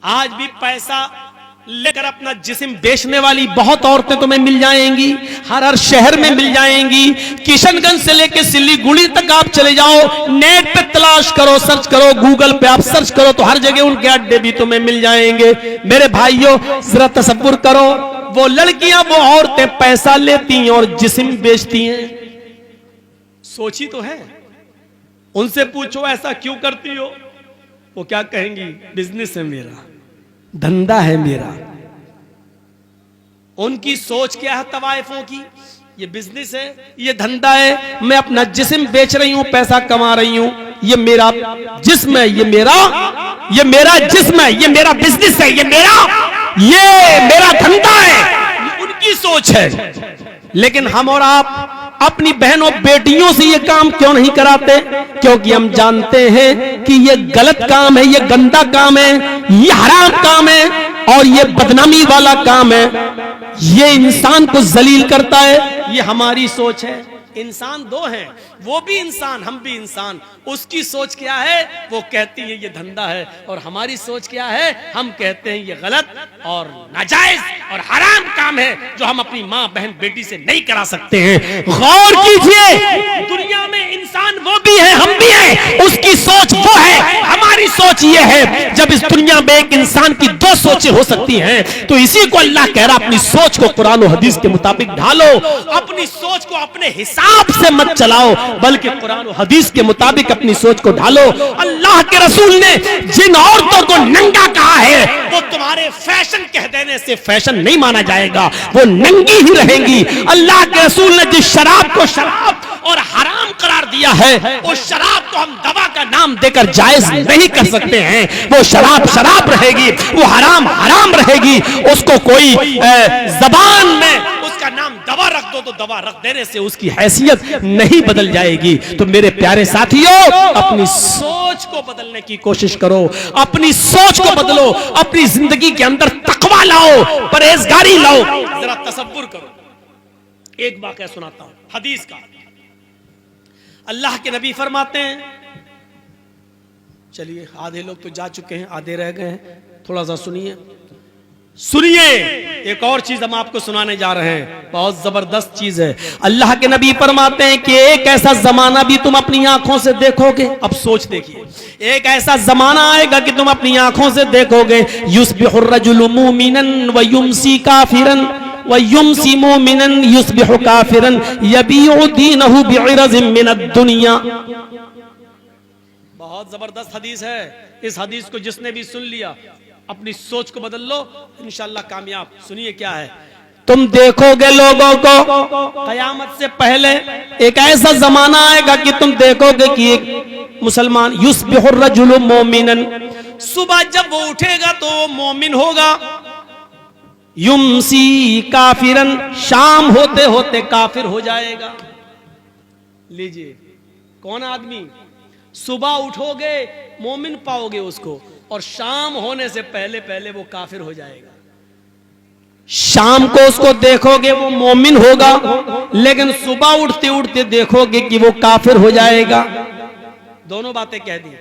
आज भी पैसा लेकर अपना जिस्म बेचने वाली बहुत औरतें तुम्हें मिल जाएंगी, हर शहर में मिल जाएंगी। किशनगंज से लेकर सिलीगुड़ी तक आप चले जाओ, नेट पे तलाश करो, सर्च करो, गूगल पे आप सर्च करो तो हर जगह उनके अड्डे भी तुम्हें मिल जाएंगे। मेरे भाइयों, जरा तसव्वुर करो, वो लड़कियां, वो औरतें पैसा लेती हैं और जिस्म बेचती हैं। सोची तो है? उनसे पूछो ऐसा क्यों करती हो, वो क्या कहेंगी? बिजनेस है मेरा, धंधा है मेरा। उनकी सोच क्या है तवाइफों की? ये बिजनेस है, ये धंधा है, मैं अपना जिस्म बेच रही हूं, पैसा कमा रही हूं, ये मेरा जिस्म है, ये मेरा जिस्म है, ये मेरा बिजनेस है, ये मेरा धंधा है। ये उनकी सोच है। लेकिन हम और आप अपनी बहनों बेटियों से ये काम क्यों नहीं कराते? क्योंकि हम जानते हैं कि ये गलत काम है, ये गंदा काम है, ये हराम काम है और ये बदनामी वाला काम है। ये इंसान को जलील करता है। ये हमारी सोच है। इंसान दो हैं, वो भी इंसान, हम भी इंसान। उसकी सोच क्या है? वो कहती है ये धंधा है, और हमारी सोच क्या है? हम कहते हैं ये गलत और नाजायज और हराम काम है जो हम अपनी माँ बहन बेटी से नहीं करा सकते हैं। गौर कीजिए, दुनिया में इंसान वो भी है, हम भी हैं। उसकी सोच वो है, हमारी सोच ये है। जब इस दुनिया में एक इंसान की दो सोचें हो सकती हैं तो इसी को अल्लाह कह रहा, अपनी सोच को कुरान और हदीस के मुताबिक ढालो। अपनी सोच को अपने हिसाब से मत चलाओ, बल्कि कुरान और हदीस के मुताबिक अपनी सोच को ढालो। अल्लाह के रसूल ने जिन औरतों को नंगा कहा है, वो तुम्हारे फैशन कह देने से फैशन नहीं माना जाएगा, वो नंगी ही रहेंगी। अल्लाह के रसूल ने जिस शराब को शराब और हराम करार दिया है, उस शराब को हम दवा का नाम देकर जायज नहीं कर सकते हैं। वो शराब शराब रहेगी, वो हराम हराम रहेगी। उसको कोई जबान में उसका नाम दवा रख दो तो दवा रख देने से उसकी हैसियत नहीं बदल जाएगी। तो मेरे प्यारे साथियों, अपनी सोच को बदलने की कोशिश करो, अपनी सोच को बदलो, अपनी जिंदगी के अंदर तकवा लाओ, परहेजगारी लाओ। जरा तसव्वुर करो, एक वाकया सुनाता हूं हदीस का। अल्लाह के नबी फरमाते हैं, चलिए आधे लोग तो जा चुके हैं, आधे रह गए हैं, थोड़ा सा सुनिए। एक और चीज हम आपको सुनाने जा रहे हैं, बहुत जबरदस्त चीज है। अल्लाह के नबी फरमाते हैं कि एक ऐसा जमाना भी तुम अपनी आंखों से देखोगे। अब सोच देखिए, एक ऐसा जमाना आएगा कि तुम अपनी आंखों से देखोगे, युस्बिहुर रजुलु मुमिनन व युमसी काफिरन व युमसी मुमिनन युस्बिहु काफिरन यबीउ दीनहु बिइरज़िन मिनद दुनिया। बहुत जबरदस्त हदीस है। इस हदीस को जिसने भी सुन लिया, अपनी सोच को बदल लो, इंशाअल्लाह कामयाब। सुनिए क्या है। तुम देखोगे लोगों को कयामत से पहले एक ऐसा जमाना आएगा कि तुम देखोगे कि एक मुसलमान युस्बिहुर रजुलु मोमिनन, सुबह जब वो उठेगा तो वो मोमिन होगा, युमसी काफिरन, शाम होते होते काफिर हो जाएगा। लीजिए, कौन आदमी? सुबह उठोगे मोमिन पाओगे उसको, और शाम होने से पहले पहले वो काफिर हो जाएगा। शाम को उसको देखोगे वो मोमिन होगा, लेकिन सुबह उठते उठते देखोगे कि वो काफिर हो जाएगा। दोनों बातें कह दी।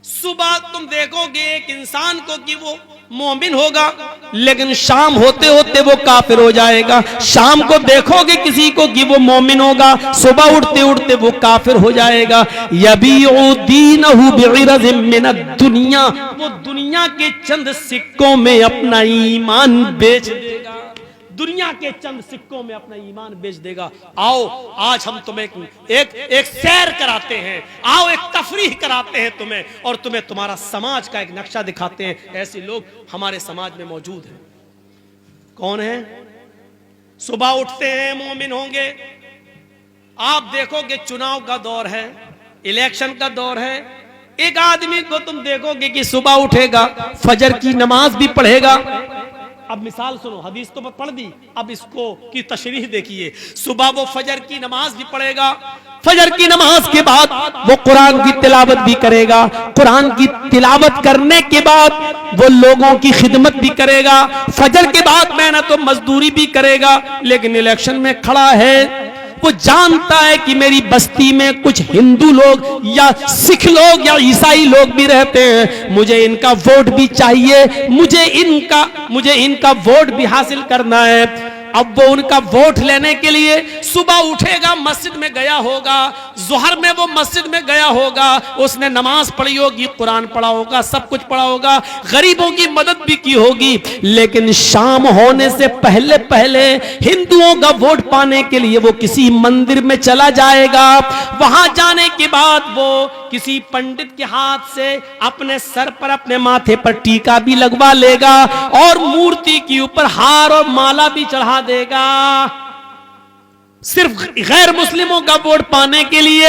सुबह तुम देखोगे एक इंसान को कि वो मोमिन होगा, लेकिन शाम होते होते वो काफिर हो जाएगा। शाम को देखोगे किसी को कि वो मोमिन होगा, सुबह उठते उठते वो काफिर हो जाएगा। यबीउ दीनहु बिइरज़िन मिनद दुनिया, वो दुनिया के चंद सिक्कों में अपना ईमान बेच देगा। दुनिया के चंद सिक्कों में अपना ईमान बेच देगा। आओ आज हम तुम्हें एक सैर कराते हैं, आओ एक तफरीह कराते हैं तुम्हें, और तुम्हें तुम्हारा समाज का एक नक्शा दिखाते हैं। ऐसे लोग हमारे समाज में मौजूद हैं। कौन है? सुबह उठते हैं मोमिन होंगे। आप देखोगे चुनाव का दौर है, इलेक्शन का दौर है, एक आदमी को तुम देखोगे कि सुबह उठेगा, फजर की नमाज भी पढ़ेगा। अब मिसाल सुनो, हदीस तो पढ़ दी, अब इसको की तशरीह देखिए। सुबह वो फजर की नमाज भी पढ़ेगा, फजर की नमाज के बाद वो कुरान की तिलावत भी करेगा, कुरान की तिलावत करने के बाद वो लोगों की खिदमत भी करेगा, फजर के बाद मेहनत तो मजदूरी भी करेगा। लेकिन इलेक्शन में खड़ा है, वो जानता है कि मेरी बस्ती में कुछ हिंदू लोग या सिख लोग या ईसाई लोग भी रहते हैं, मुझे इनका वोट भी चाहिए, मुझे इनका वोट भी हासिल करना है। अब वो उनका वोट लेने के लिए सुबह उठेगा, मस्जिद में गया होगा, ज़ोहर में वो मस्जिद में गया होगा, उसने नमाज पढ़ी होगी, कुरान पढ़ा होगा, सब कुछ पढ़ा होगा, गरीबों की मदद भी की होगी, लेकिन शाम होने से पहले पहले हिंदुओं का वोट पाने के लिए वो किसी मंदिर में चला जाएगा। वहां जाने के बाद वो किसी पंडित के हाथ से अपने सर पर, अपने माथे पर टीका भी लगवा लेगा और मूर्ति के ऊपर हार और माला भी चढ़ा देगा। सिर्फ गैर मुस्लिमों का वोट पाने के लिए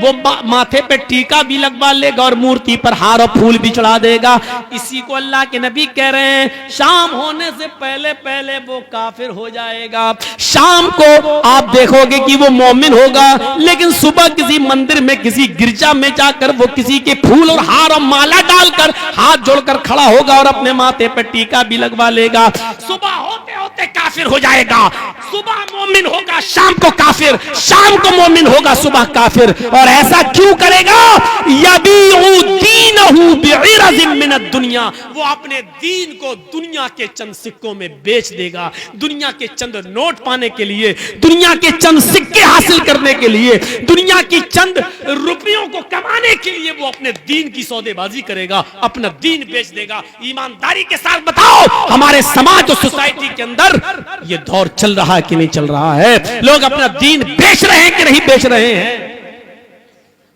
वो माथे पे टीका भी लगवा लेगा और मूर्ति पर हार और फूल भी चढ़ा देगा। इसी को अल्लाह के नबी कह रहे हैं, शाम होने से पहले पहले वो काफिर हो जाएगा। शाम को आप देखोगे कि वो मोमिन होगा, लेकिन सुबह किसी मंदिर में, किसी गिरजा में जाकर वो किसी के फूल और हार और माला डालकर हाथ जोड़कर खड़ा होगा और अपने माथे पर टीका भी लगवा लेगा। सुबह होते होते काफिर हो जाएगा। सुबह मोमिन होगा, शाम को काफिर, शाम को मोमिन होगा, सुबह काफिर। और ऐसा क्यों करेगा? दुनिया, वो अपने दीन को दुनिया के चंद सिक्कों में बेच देगा। दुनिया के चंद नोट पाने के लिए, दुनिया के चंद सिक्के हासिल करने के लिए, दुनिया की चंद रुपयों को कमाने के लिए वो अपने दीन की सौदेबाजी करेगा, अपना दीन बेच देगा। ईमानदारी के साथ बताओ, हमारे समाज और सोसाइटी के अंदर ये दौर चल रहा है कि नहीं चल रहा है? लोग अपना दीन बेच रहे हैं कि नहीं बेच रहे हैं?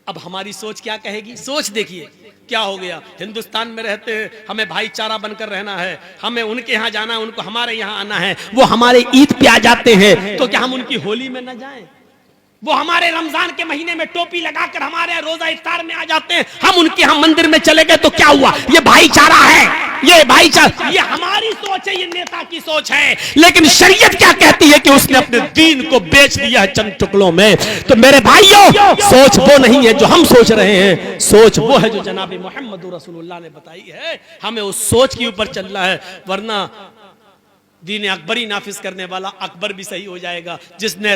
अब हमारी सोच क्या कहेगी? सोच देखिए क्या हो गया। हिंदुस्तान में रहते हैं, हमें भाईचारा बनकर रहना है, हमें उनके यहां जाना है, उनको हमारे यहां आना है। वो हमारे ईद पे आ जाते हैं तो क्या हम उनकी होली में न जाएं? वो हमारे रमजान के महीने में टोपी लगाकर हमारे रोजा इफ्तार में आ जाते हैं, हम उनके यहां मंदिर में चले गए तो क्या हुआ? ये भाईचारा है, ये भाईचारा। ये हमारी सोच है, ये नेता की सोच है। लेकिन शरीयत क्या कहती है कि उसने अपने दीन को बेच दिया है चंद टुकड़ों में। तो मेरे भाइयों, सोच वो नहीं है जो हम सोच रहे हैं, सोच वो है जो जनाब मोहम्मद रसूलुल्लाह ने बताई है। हमें उस सोच के ऊपर चलना है, वरना दीन अकबरी नाफिज करने वाला अकबर भी सही हो जाएगा, जिसने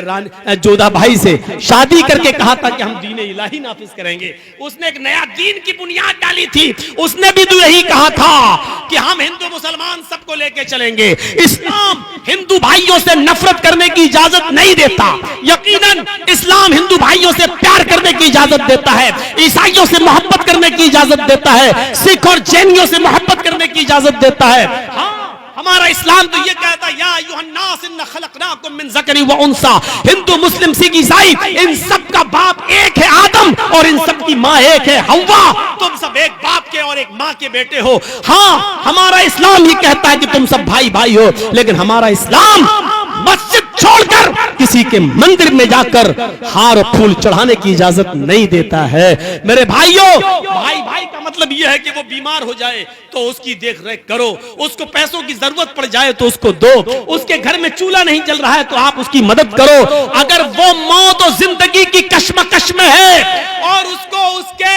जोधा भाई से शादी करके कहा था कि हम दीन इलाही नाफिज करेंगे। उसने एक नया दीन की बुनियाद डाली थी। उसने भी तो यही कहा था कि हम हिंदू मुसलमान सबको लेके चलेंगे। इस्लाम हिंदू भाइयों से नफरत करने की इजाजत नहीं देता। यकीनन इस्लाम हिंदू भाइयों से प्यार करने की इजाजत देता है, ईसाइयों से मोहब्बत करने की इजाजत देता है, सिख और जैनियों से मोहब्बत करने की इजाजत देता है। हाँ, हमारा इस्लाम तो ये कहता है, या अय्युहन्नास इन्ना खलक़नाकुम मिन ज़करिन व उन्सा। हिंदू मुस्लिम सिख ईसाई इन सब का बाप एक है आदम, और इन सब की माँ एक है हव्वा। तुम सब एक बाप के और एक माँ के बेटे हो। हाँ, हमारा इस्लाम ये कहता है कि तुम सब भाई भाई हो, लेकिन हमारा इस्लाम मस्जिद छोड़कर किसी के मंदिर में जाकर हार और फूल चढ़ाने की इजाजत नहीं देता है। मेरे भाइयों, भाई भाई का मतलब यह है कि वो बीमार हो जाए तो उसकी देख रेख करो, उसको पैसों की जरूरत पड़ जाए तो उसको दो, उसके घर में चूल्हा नहीं जल रहा है तो आप उसकी मदद करो। अगर वो मौत और जिंदगी की कश्मकश में है और उसको उसके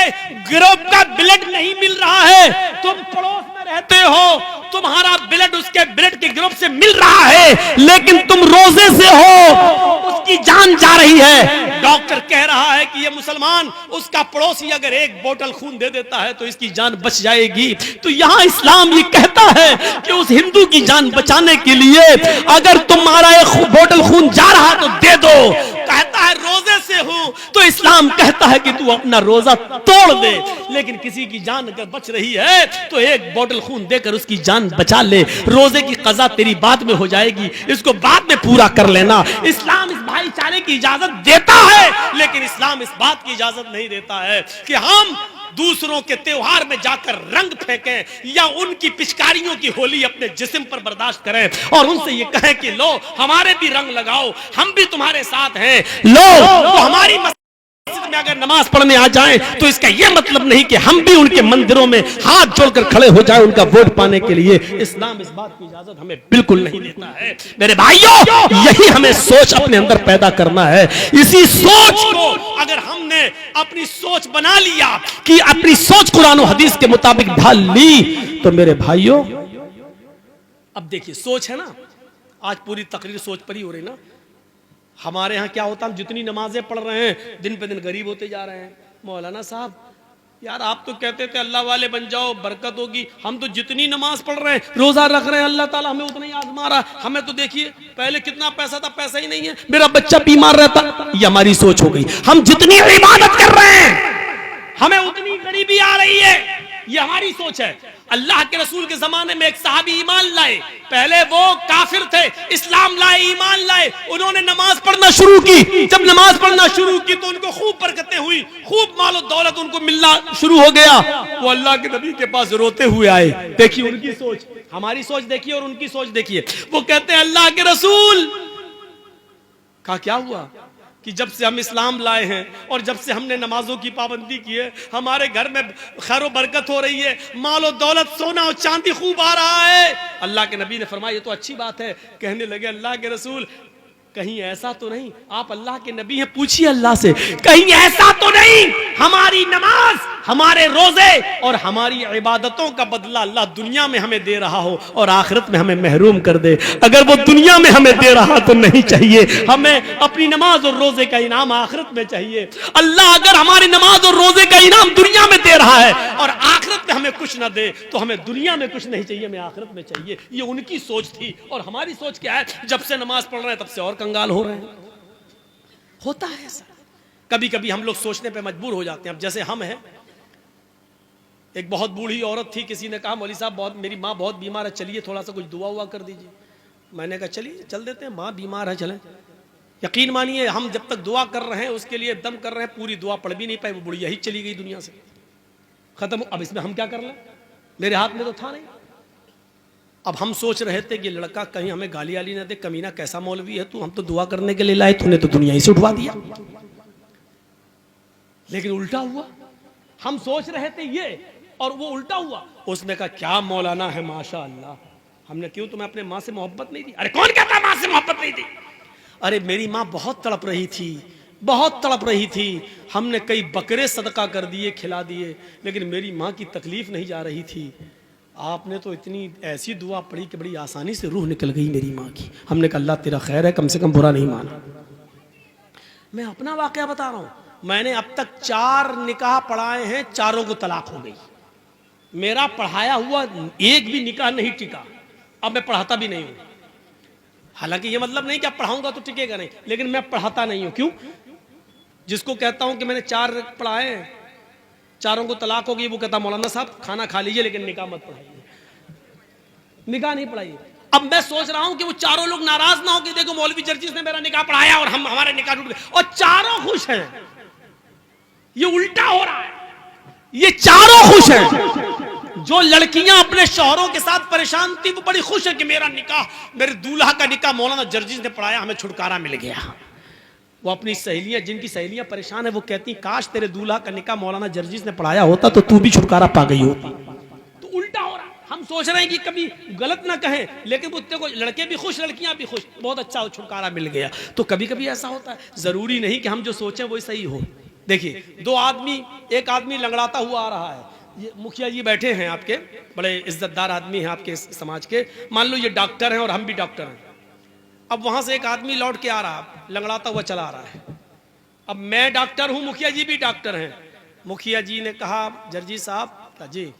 ग्रुप का ब्लड नहीं मिल रहा है, तुम पड़ोस में रहते हो, तुम्हारा ब्लड उसके ब्लड के ग्रुप से मिल रहा है, लेकिन तुम रोजे से हो, उसकी जान जा रही है। डॉक्टर कह रहा है कि ये मुसलमान, उसका पड़ोसी अगर एक बोतल खून दे देता है तो इसकी जान बच जाएगी। तो यहाँ इस्लाम ये कहता है कि उस हिंदू की जान बचाने के लिए अगर तुम्हारा एक बोतल खून जा रहा तो दे दो। कहता है रोजे से हूं, तो इस्लाम कहता है कि तू अपना रोजा तोड़ दे, लेकिन किसी की जान अगर बच रही है तो एक बोतल खून देकर उसकी जान बचा ले। रोजे की कज़ा तेरी बाद में हो जाएगी, इसको बाद में पूरा कर लेना। इस्लाम इस भाईचारे की इजाजत देता है, लेकिन इस्लाम इस बात की इजाजत नहीं देता है कि हम दूसरों के त्योहार में जाकर रंग फेंकें या उनकी पिचकारियों की होली अपने जिस्म पर बर्दाश्त करें और उनसे ये कहें कि लो हमारे भी रंग लगाओ, हम भी तुम्हारे साथ हैं। लो तो हमारी मस्जिद में अगर नमाज पढ़ने आ जाएं तो इसका यह मतलब नहीं कि हम भी उनके मंदिरों में हाथ जोड़कर खड़े हो जाएं उनका वोट पाने के लिए। इस्लाम इस बात की इजाजत हमें बिल्कुल नहीं देता है। मेरे भाइयों, यही हमें सोच अपने अंदर पैदा करना है। इसी सोच को अगर हमने अपनी सोच बना लिया कि अपनी सोच कुरान और हदीस के मुताबिक ढाल ली, तो मेरे भाइयों अब देखिए सोच है ना, आज पूरी तकरीर सोच पर ही हो रही ना। हमारे यहाँ क्या होता है, हम जितनी नमाजें पढ़ रहे हैं दिन पे दिन गरीब होते जा रहे हैं। मौलाना साहब यार आप तो कहते थे अल्लाह वाले बन जाओ बरकत होगी, हम तो जितनी नमाज पढ़ रहे हैं रोजा रख रहे हैं अल्लाह ताला हमें उतना ही आजमा रहा है। हमें तो देखिए पहले कितना पैसा था, पैसा ही नहीं है, मेरा बच्चा बीमार रहता। ये हमारी सोच हो गई। हम जितनी इबादत कर रहे हैं हमें उतनी गरीबी आ रही है, ये हमारी सोच है। अल्लाह के रसूल के जमाने में एक साहबी ईमान लाए, पहले वो काफिर थे, इस्लाम लाए, ईमान लाए, उन्होंने नमाज पढ़ना शुरू की। जब नमाज पढ़ना शुरू की तो उनको खूब बरकतें हुई, खूब मालो दौलत उनको मिलना शुरू हो गया। वो अल्लाह के नबी के पास रोते हुए आए। देखिए उनकी सोच, हमारी सोच देखिए और उनकी सोच देखिए। वो कहते हैं अल्लाह के रसूल का क्या हुआ कि जब से हम इस्लाम लाए हैं और जब से हमने नमाजों की पाबंदी की है हमारे घर में खैर बरकत हो रही है, मालो दौलत सोना और चांदी खूब आ रहा है। अल्लाह के नबी ने फरमाया ये तो अच्छी बात है। कहने लगे अल्लाह के रसूल कहीं ऐसा तो नहीं, आप अल्लाह के नबी हैं, पूछिए अल्लाह से, कहीं ऐसा तो नहीं हमारी नमाज, हमारे रोजे और हमारी इबादतों का बदला अल्लाह दुनिया में हमें दे रहा हो और आखिरत में हमें महरूम कर दे। अगर वो दुनिया में हमें दे रहा तो नहीं चाहिए, हमें अपनी नमाज और रोजे का इनाम आखिरत में चाहिए। अल्लाह अगर हमारी नमाज और रोजे का इनाम दुनिया में दे रहा है और आखिरत में हमें कुछ ना दे तो हमें दुनिया में कुछ नहीं चाहिए, हमें आखिरत में चाहिए। ये उनकी सोच थी। और हमारी सोच क्या है, जब से नमाज पढ़ रहे हैं तब से और कंगाल हो रहे हैं। होता है ऐसा, कभी कभी हम लोग सोचने पे मजबूर हो जाते हैं। अब जैसे हम हैं, एक बहुत बूढ़ी औरत थी, किसी ने कहा मौलवी साहब बहुत मेरी माँ बहुत बीमार है, चलिए थोड़ा सा कुछ दुआ हुआ कर दीजिए। मैंने कहा चलिए चल देते हैं, माँ बीमार है चलें। यकीन मानिए हम जब तक दुआ कर रहे हैं उसके लिए दम कर रहे हैं, पूरी दुआ पढ़ भी नहीं पाए, वो बुढ़िया ही चली गई दुनिया से, खत्म। अब इसमें हम क्या कर लें, मेरे हाथ में तो था नहीं। अब हम सोच रहे थे कि लड़का कहीं हमें गाली वाली ना दे, कमीना कैसा मौलवी है तू, हम तो दुआ करने के लिए लाए, तूने तो दुनिया ही से उठवा दिया। लेकिन उल्टा हुआ, हम सोच रहे थे ये और वो उल्टा हुआ। उसने कहा क्या मौलाना है माशाअल्लाह। हमने क्यों, तुम्हें अपने माँ से मोहब्बत नहीं थी? अरे कौन कहता माँ से मोहब्बत नहीं थी? अरे मेरी माँ बहुत तड़प रही थी, बहुत तड़प रही थी, हमने कई बकरे सदका कर दिए, खिला दिए, लेकिन मेरी माँ की तकलीफ नहीं जा रही थी। आपने तो इतनी ऐसी दुआ पढ़ी कि बड़ी आसानी से रूह निकल गई मेरी माँ की। हमने कहा अल्लाह तेरा खैर है, कम से कम बुरा नहीं माना। मैं अपना वाकया बता रहा हूँ, मैंने अब तक 4 निकाह पढ़ाए हैं, चारों को तलाक हो गई। मेरा पढ़ाया हुआ एक भी निकाह नहीं टिका, अब मैं पढ़ाता भी नहीं हूँ। हालांकि ये मतलब नहीं कि अब पढ़ाऊंगा तो टिकेगा नहीं, लेकिन मैं पढ़ाता नहीं हूँ। क्यों? जिसको कहता हूँ कि मैंने 4 पढ़ाए, चारों को तलाक हो गई, वो कहता मौलाना साहब खाना खा लीजिए लेकिन निकाह मत पढ़ाइए, निकाह नहीं पढ़ाइए। अब मैं सोच रहा हूं कि वो चारों लोग नाराज ना हो कि देखो मौलवी जर्जिस ने मेरा निकाह पढ़ाया और हमारे निकाह टूट गए, और चारों खुश हैं। ये उल्टा हो रहा है, ये चारों खुश हैं। जो लड़कियां अपने शौहरों के साथ परेशान थी वो बड़ी खुश है कि मेरा निकाह, मेरे दूल्हा का निकाह मौलाना जर्जिस ने पढ़ाया, हमें छुटकारा मिल गया। वो अपनी सहेलियां, जिनकी सहेलियां परेशान है, वो कहती काश तेरे दूल्हा का निकाह मौलाना जर्जिस ने पढ़ाया होता तो तू भी छुटकारा पा गई होती। तो उल्टा हो रहा है। हम सोच रहे हैं कि कभी गलत ना कहें, लेकिन वो लड़के भी खुश, लड़कियां भी खुश, बहुत अच्छा छुटकारा मिल गया। तो कभी कभी ऐसा होता है, जरूरी नहीं कि हम जो सोचें वही सही हो। देखिए एक आदमी लंगड़ाता हुआ आ रहा है, ये मुखिया जी बैठे हैं आपके, बड़े इज्जतदार आदमी हैं आपके समाज के, मान लो ये डॉक्टर हैं और हम भी डॉक्टर हैं। अब वहां से एक आदमी लौट के आ रहा, लंगड़ाता हुआ चला आ रहा है। अब मैं डॉक्टर हूं, मुखिया जी भी डॉक्टर हैं। मुखिया जी ने कहा जर्जी साहब जी,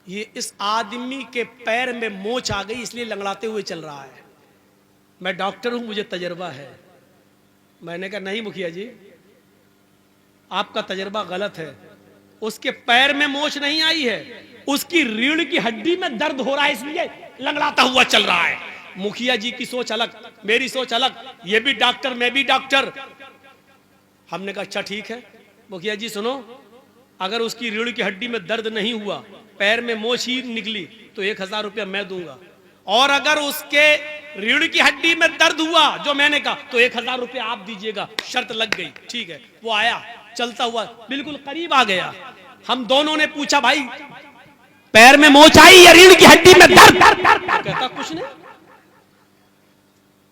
ये इस आदमी के पैर में मोच आ गई इसलिए लंगड़ाते हुए चल रहा है। मैं डॉक्टर हूं, मुझे तजर्बा है। मैंने कहा नहीं मुखिया जी, आपका तजर्बा गलत है। उसके पैर में मोच नहीं आई है, उसकी रीढ़ की हड्डी में दर्द हो रहा है इसलिए लंगड़ाता हुआ चल रहा है। मुखिया जी की सोच अलग, मेरी सोच अलग, ये भी डॉक्टर मैं भी डॉक्टर। हमने कहा अच्छा ठीक है मुखिया जी सुनो, अगर उसकी रीढ़ की हड्डी में दर्द नहीं हुआ, पैर में मोच ही निकली तो 1000 रुपया मैं दूंगा, और अगर उसके रीढ़ की हड्डी में दर्द हुआ जो मैंने कहा तो 1000 रुपया आप दीजिएगा। शर्त लग गई। ठीक है। वो आया चलता हुआ बिल्कुल करीब आ गया। हम दोनों ने पूछा भाई पैर में मोच आई या रीढ़ की हड्डी में दर्द? कहता कुछ नहीं,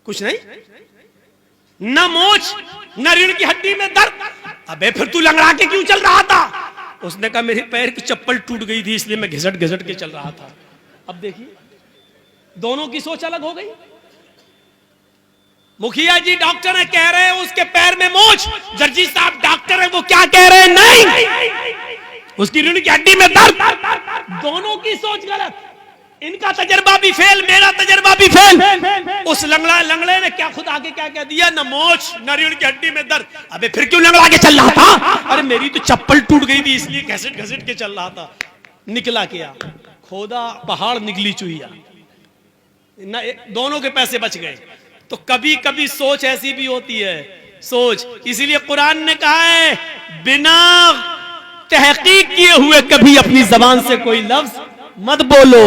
कुछ नहीं, न मोच न रीढ़ की हड्डी में दर्द। अबे फिर तू लंगड़ा के क्यों चल रहा था? उसने कहा मेरे पैर की चप्पल टूट गई थी इसलिए मैं घिसट घिसट के चल रहा था। अब देखिए दोनों की सोच अलग हो गई। मुखिया जी डॉक्टर है, कह रहे हैं उसके पैर में मोच। जर्जी साहब डॉक्टर है, वो क्या कह रहे हैं? नहीं, उसकी रीढ़ की हड्डी में दर्द। दोनों की सोच गलत। इनका तजर्बा भी फेल, मेरा तजर्बा भी फेल। उस लंगड़े ने क्या खुद आके क्या कह दिया? न मोच न रीढ़ की हड्डी में दर्द। अबे फिर क्यों लंगड़ा के चल रहा था? अरे मेरी तो चप्पल टूट गई थी इसलिए घसीट घसीट के चल रहा था। निकला क्या? खोदा पहाड़ निकली चुहिया। दोनों के पैसे बच गए। तो कभी कभी सोच ऐसी भी होती है, सोच। इसीलिए कुरान ने कहा है बिना तहकीक किए हुए कभी अपनी जबान से कोई लफ्ज मत बोलो।